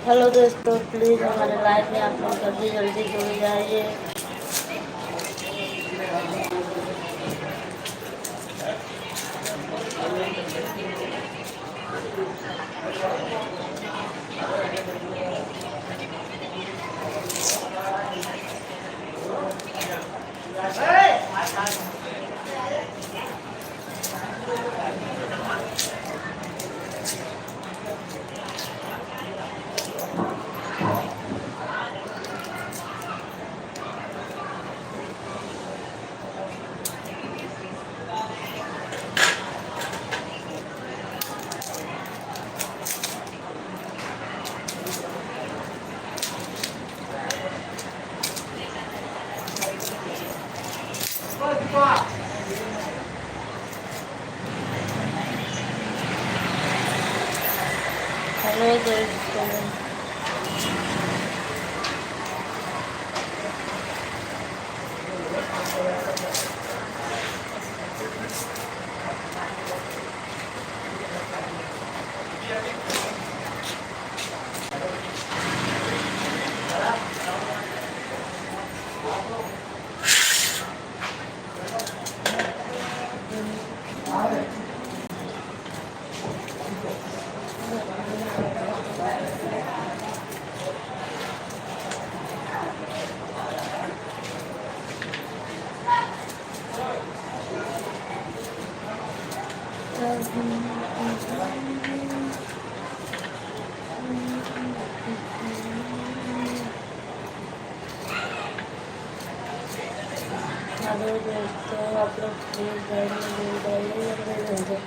Hello दोस्तों, please हमारे live में आप लोग जल्दी जल्दी जुड़ जाइए। हेलो दोस्तों, आप लोग प्लीज़ लाइव में जुड़ जाइए जल्दी जल्दी।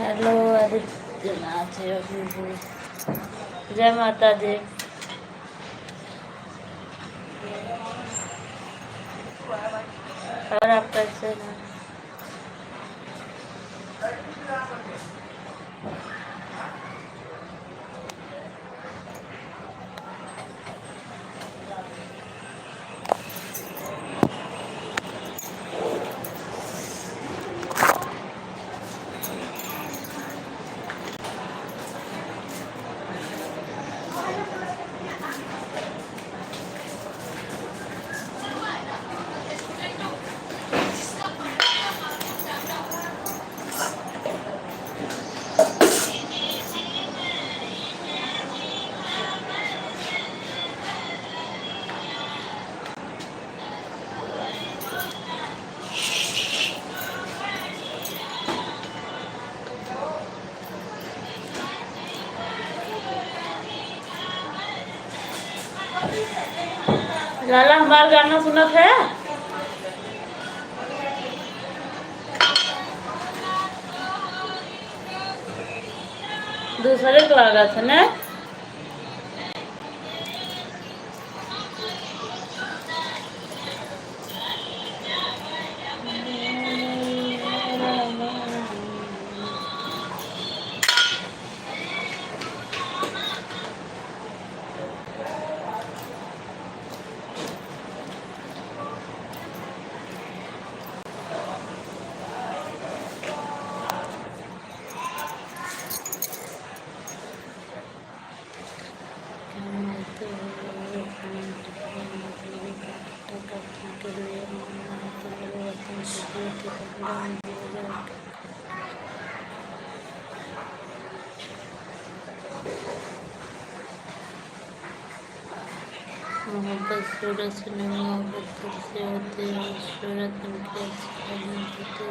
हेलो आदित्यनाथ, जय माता दी। और आप कैसे हैं? लाला हमारा गाना सुनत है? दूसरे को लागत है ना? मोहब्बत सूरत से नहीं, मोहब्बत दिल से होती है। सूरत उनकी अच्छी नहीं होती,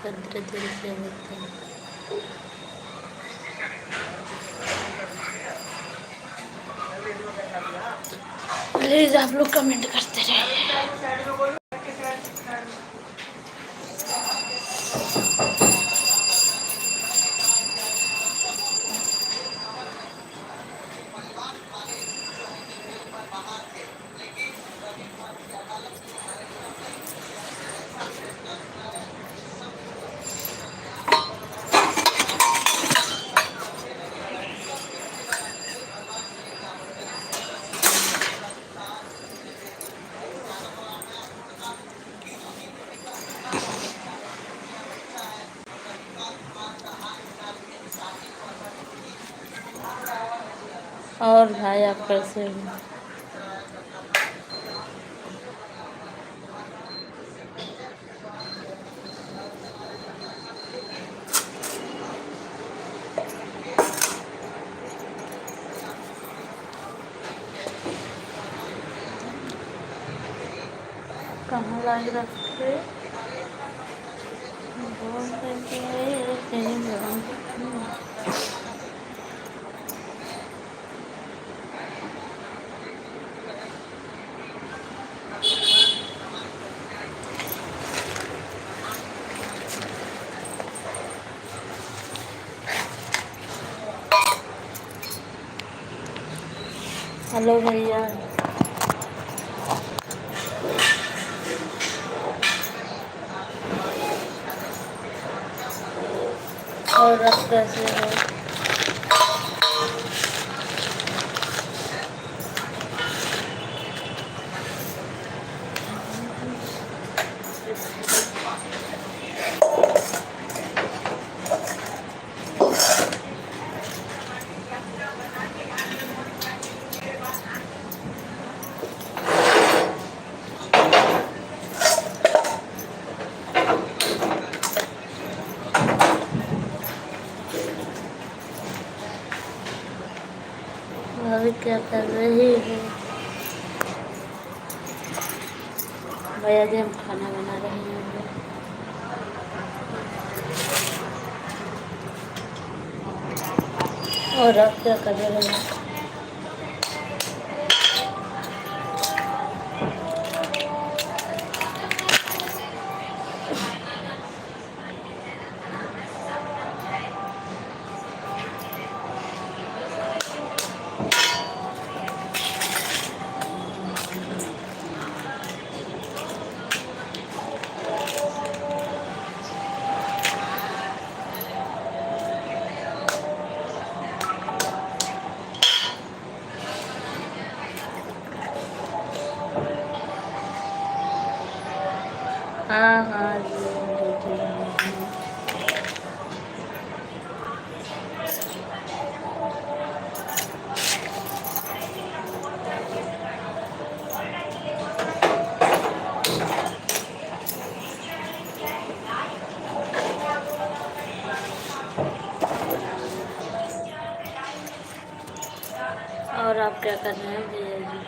कद्र दिल से होती है। प्लीज़ आप लोग कमेंट करते रहिए। और भाई आप कैसे हो? कहाँ लाई रखे? बोल रहे कहीं हेलो भैया, और आप कैसे हो? अभी क्या कर रही हो? भैया जी हम खाना बना रहे हैं। और आप क्या कर रहे हो? हाँ हाँ जी, और आप क्या कर रहे हैं भैया जी?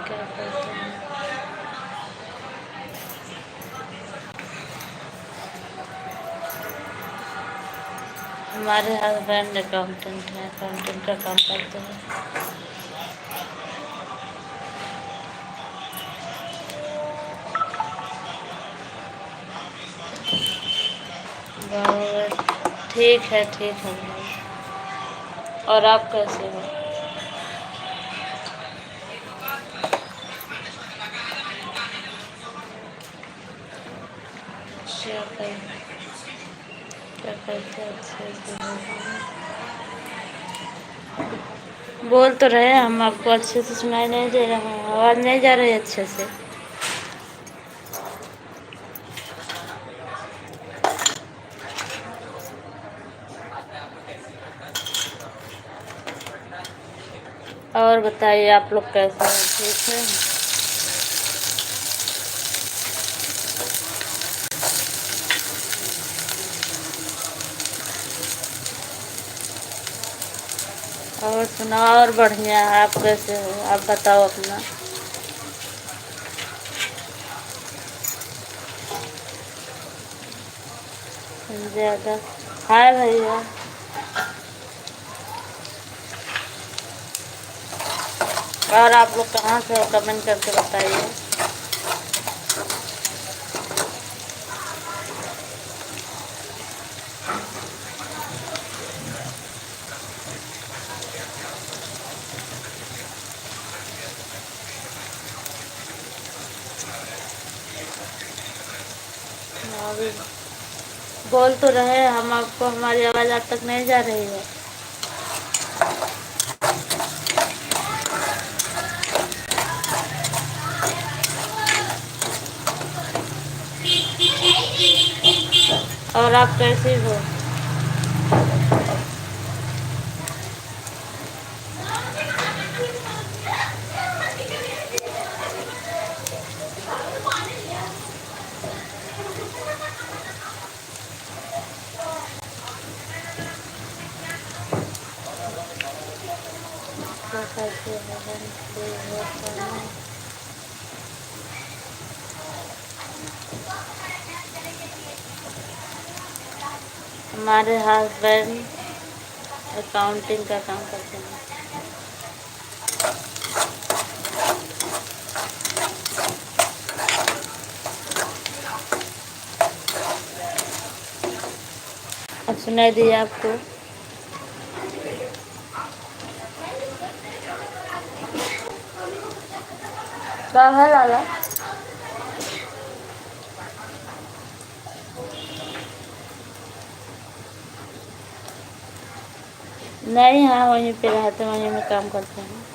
क्या करते हैं? हमारे हस्बैंड अकाउंटेंट हैं, अकाउंटेंट का काम करते हैं। बहुत ठीक है, ठीक है भाई। और आप कैसे हो? क्या करते अच्छे से बोल तो रहे हम आपको अच्छे से सुनाई नहीं दे रहा है, आवाज़ नहीं जा रही अच्छे से। और बताइए आप लोग कैसे हैं, ठीक है? और सुनाओ, और बढ़िया है। आप कैसे हो, आप बताओ अपना। ज़्यादा हाय भैया। और आप लोग कहाँ से हो, कमेंट करके बताइए। अभी बोल तो रहे हम आपको, हमारी आवाज़ आप तक नहीं जा रही है। और आप कैसी हो? हमारे हस्बैंड अकाउंटिंग का काम करते हैं। अब सुनाई दिया आपको? क्या है लाला? नहीं, हाँ वहीं पे रहते, वहीं में काम करते हैं।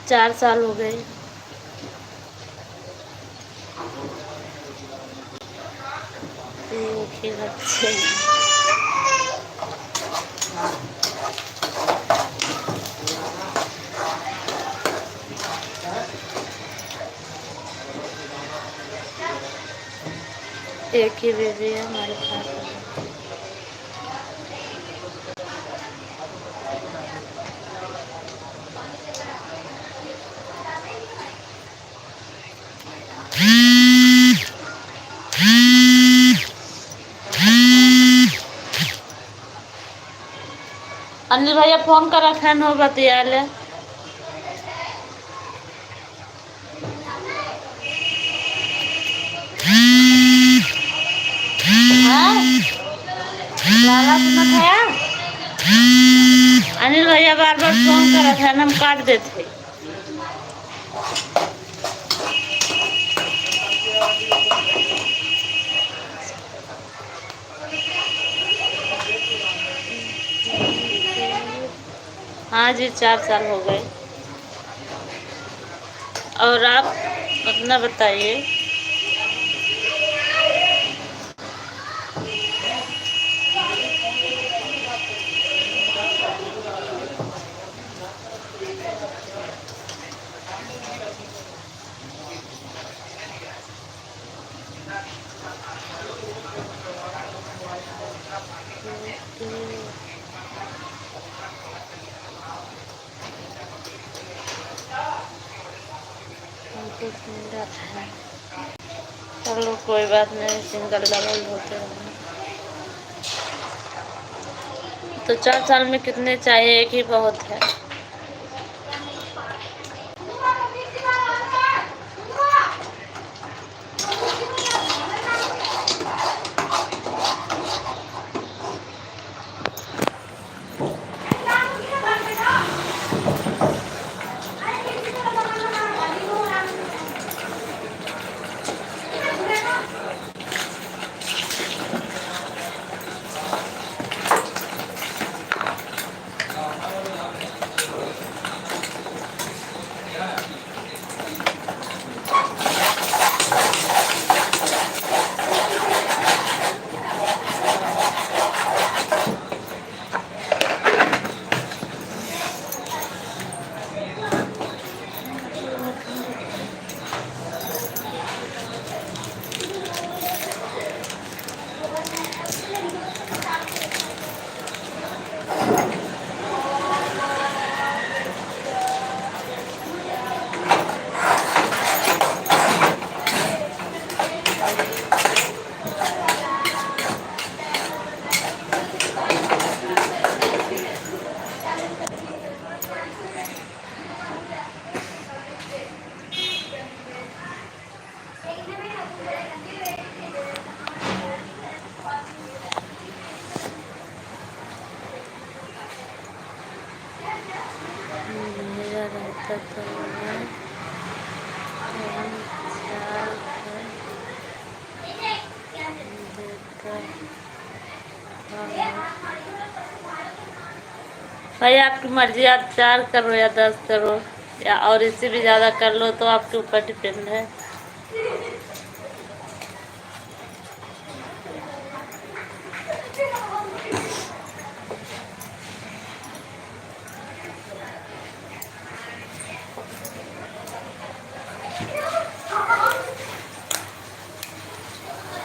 चार साल हो गए। एक ही बच्चे। एक ही बेबी है हमारे पास। อันนี้ भैया फोन करा फैन हो बतियाले। लाला सुनत है? अनिल भैया बार बार फोन करा था, हम काट देते। हाँ जी, 4 साल हो गए। और आप अपना बताइए। चलो कोई बात नहीं, सिंगल डबल होते रहना। तो 4 साल में कितने चाहिए? एक ही बहुत है। मेरा रहता तो मैं चार देता। भाई आपकी मर्जी, आप 4 करो या 10 करो या और इससे भी ज़्यादा कर लो, तो आपके ऊपर डिपेंड है।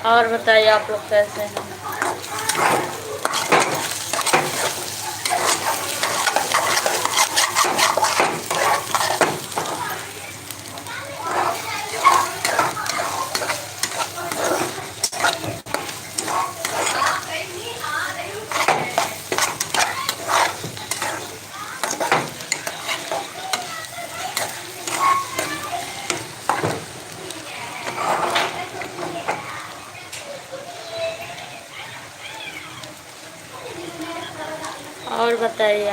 और बताइए आप लोग कैसे हैं? और बताइए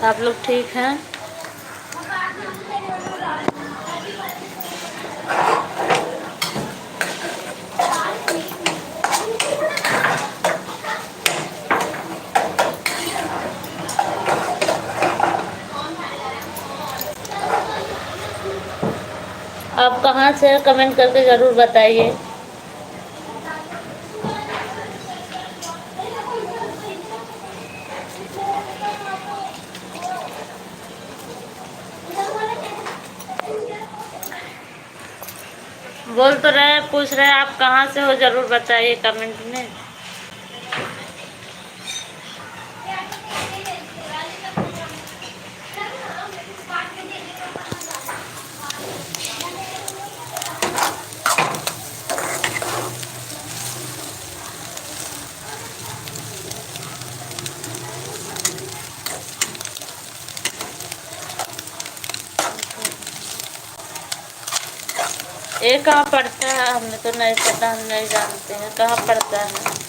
आप लोग ठीक हैं? आप कहाँ से हैं कमेंट करके ज़रूर बताइए। बोल तो रहे, पूछ रहे आप कहाँ से हो, ज़रूर बताइए कमेंट में। ये कहाँ पड़ता है? हमें तो नहीं पता, हम नहीं जानते हैं कहाँ पड़ता है।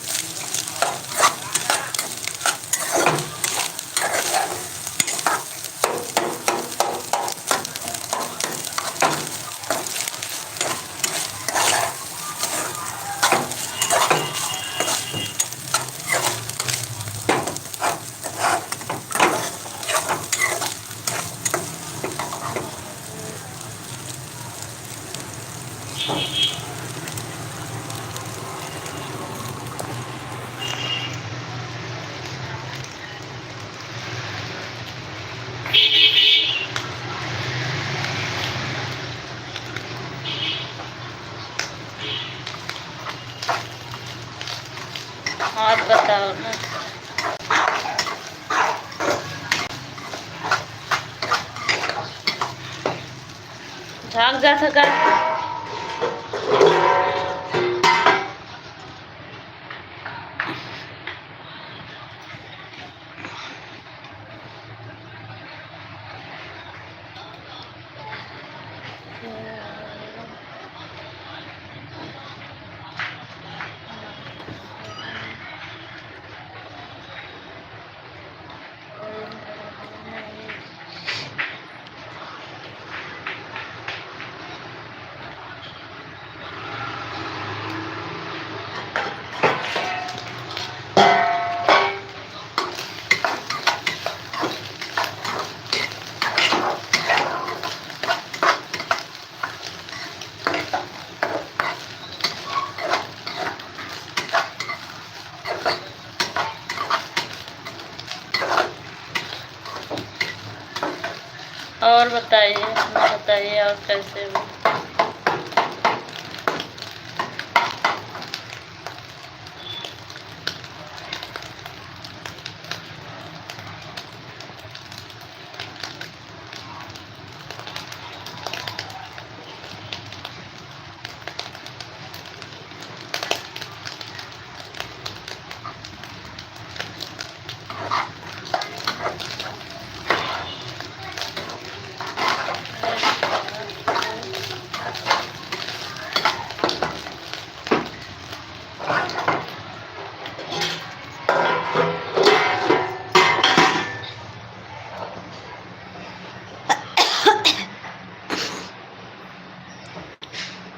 आप बताओ ना। झाग जा सका। और बताइए और कैसे हो?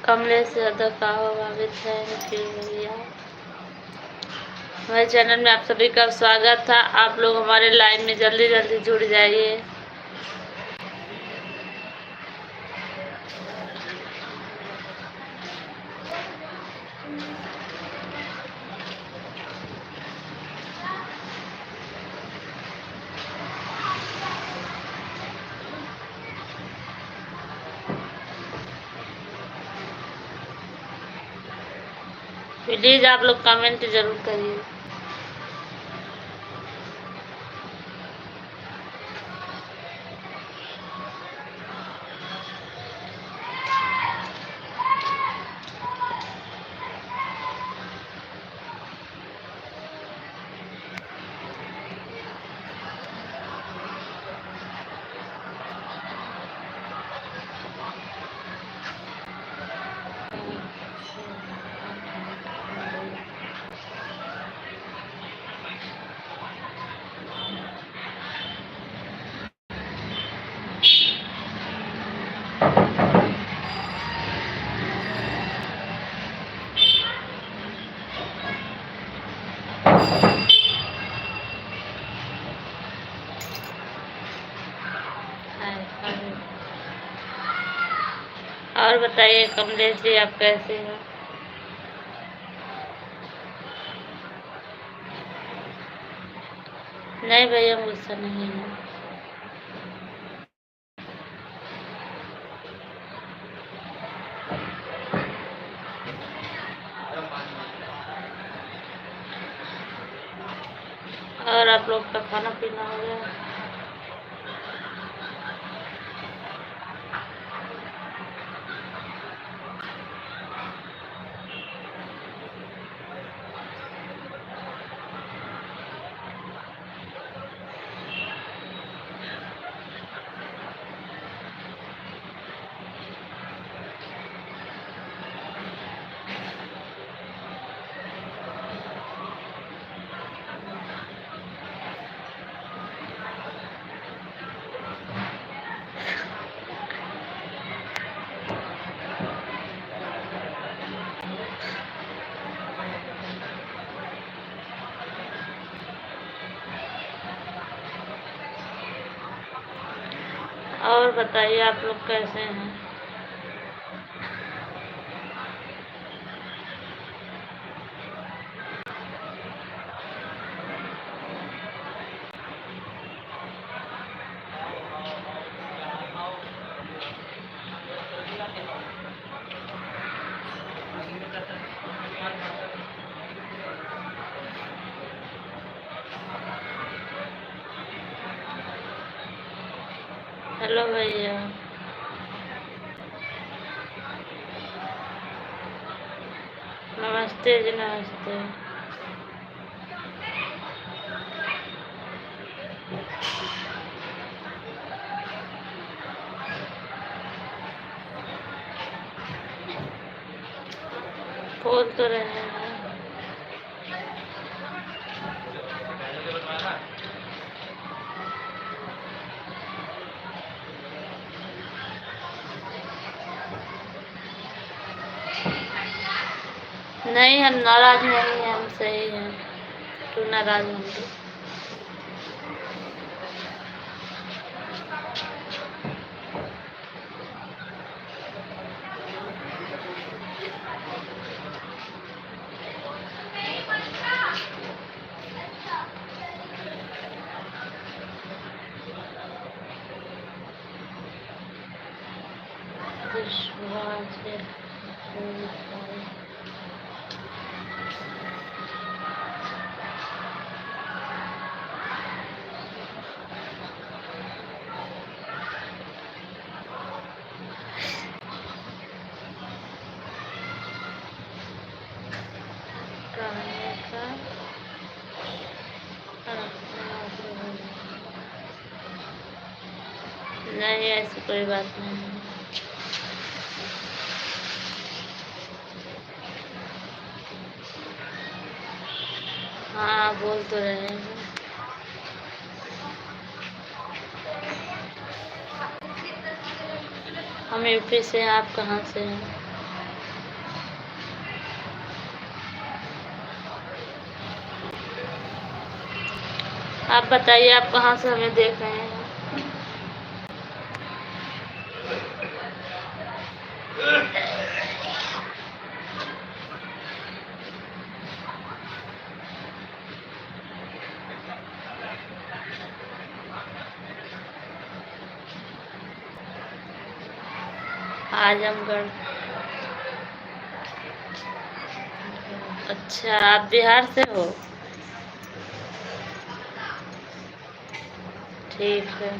कमलेश यादव का होगा भी थैंक यू भैया। हमारे चैनल में आप सभी का स्वागत था। आप लोग हमारे लाइन में जल्दी जल्दी जुड़ जाइए। प्लीज आप लोग कमेंट जरूर करिए। और बताइए कमलेश जी आप कैसे हो? नहीं भैया गुस्सा नहीं है। और आप लोग का खाना पीना हो गया? और बताइए आप लोग कैसे हैं? हेलो भैया। नमस्ते जी नमस्ते। बोल तो रहे हैं। नहीं हम नाराज नहीं हैं, हम सही हैं। क्यों नाराज होंगे? नहीं ऐसी कोई बात नहीं है। हाँ बोल तो रहे हैं। हम यूपी से हैं, आप कहाँ से हैं? आप बताइए, आप कहाँ से हमें देख रहे हैं? आजमगढ़। अच्छा, आप बिहार से हो? ठीक है।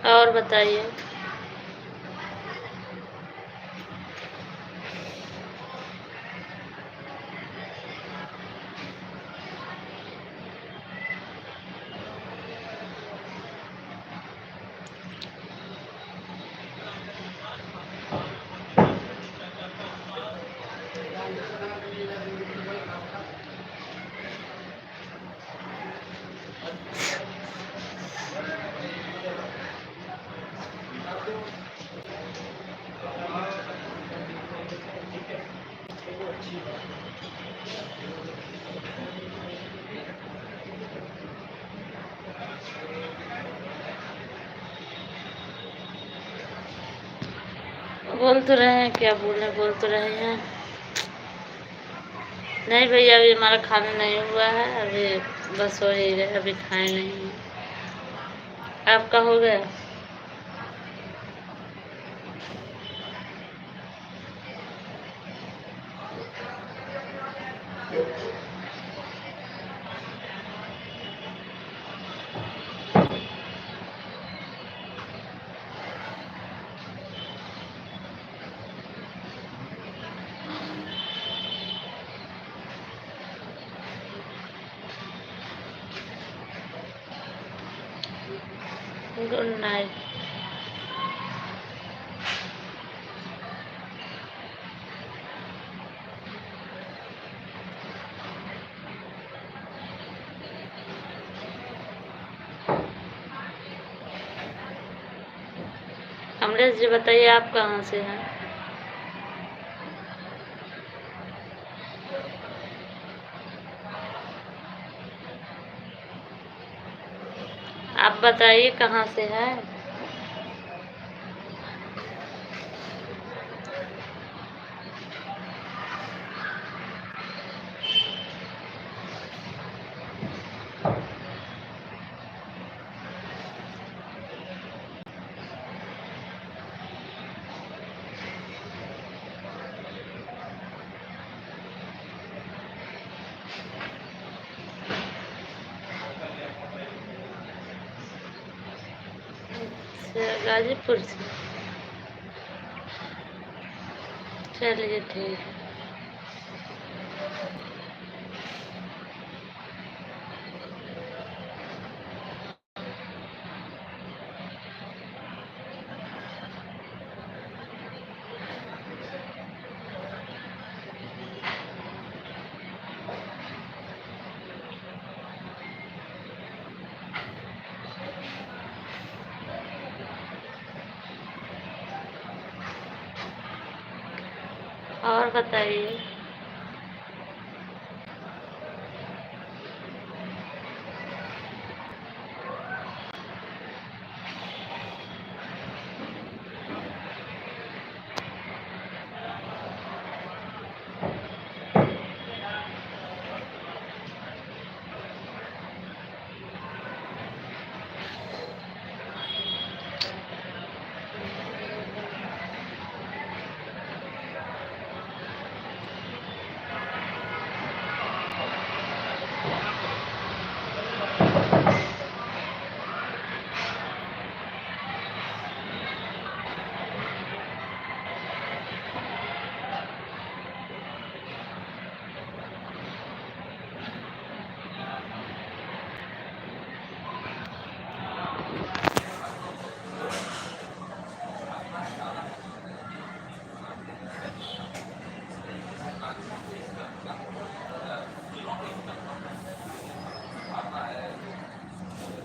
और बताइए। बोल तो रहे हैं, क्या बोले, बोल तो रहे हैं। नहीं भैया, अभी हमारा खाना नहीं हुआ है, अभी बस हो ही रहा है, अभी खाए नहीं हैं। आपका हो गया? Good night. अमरेश जी बताइए, आप कहाँ से हैं? आप बताइए कहाँ से हैं? गाजीपुर से। चलिए ठीक है। और बताइए।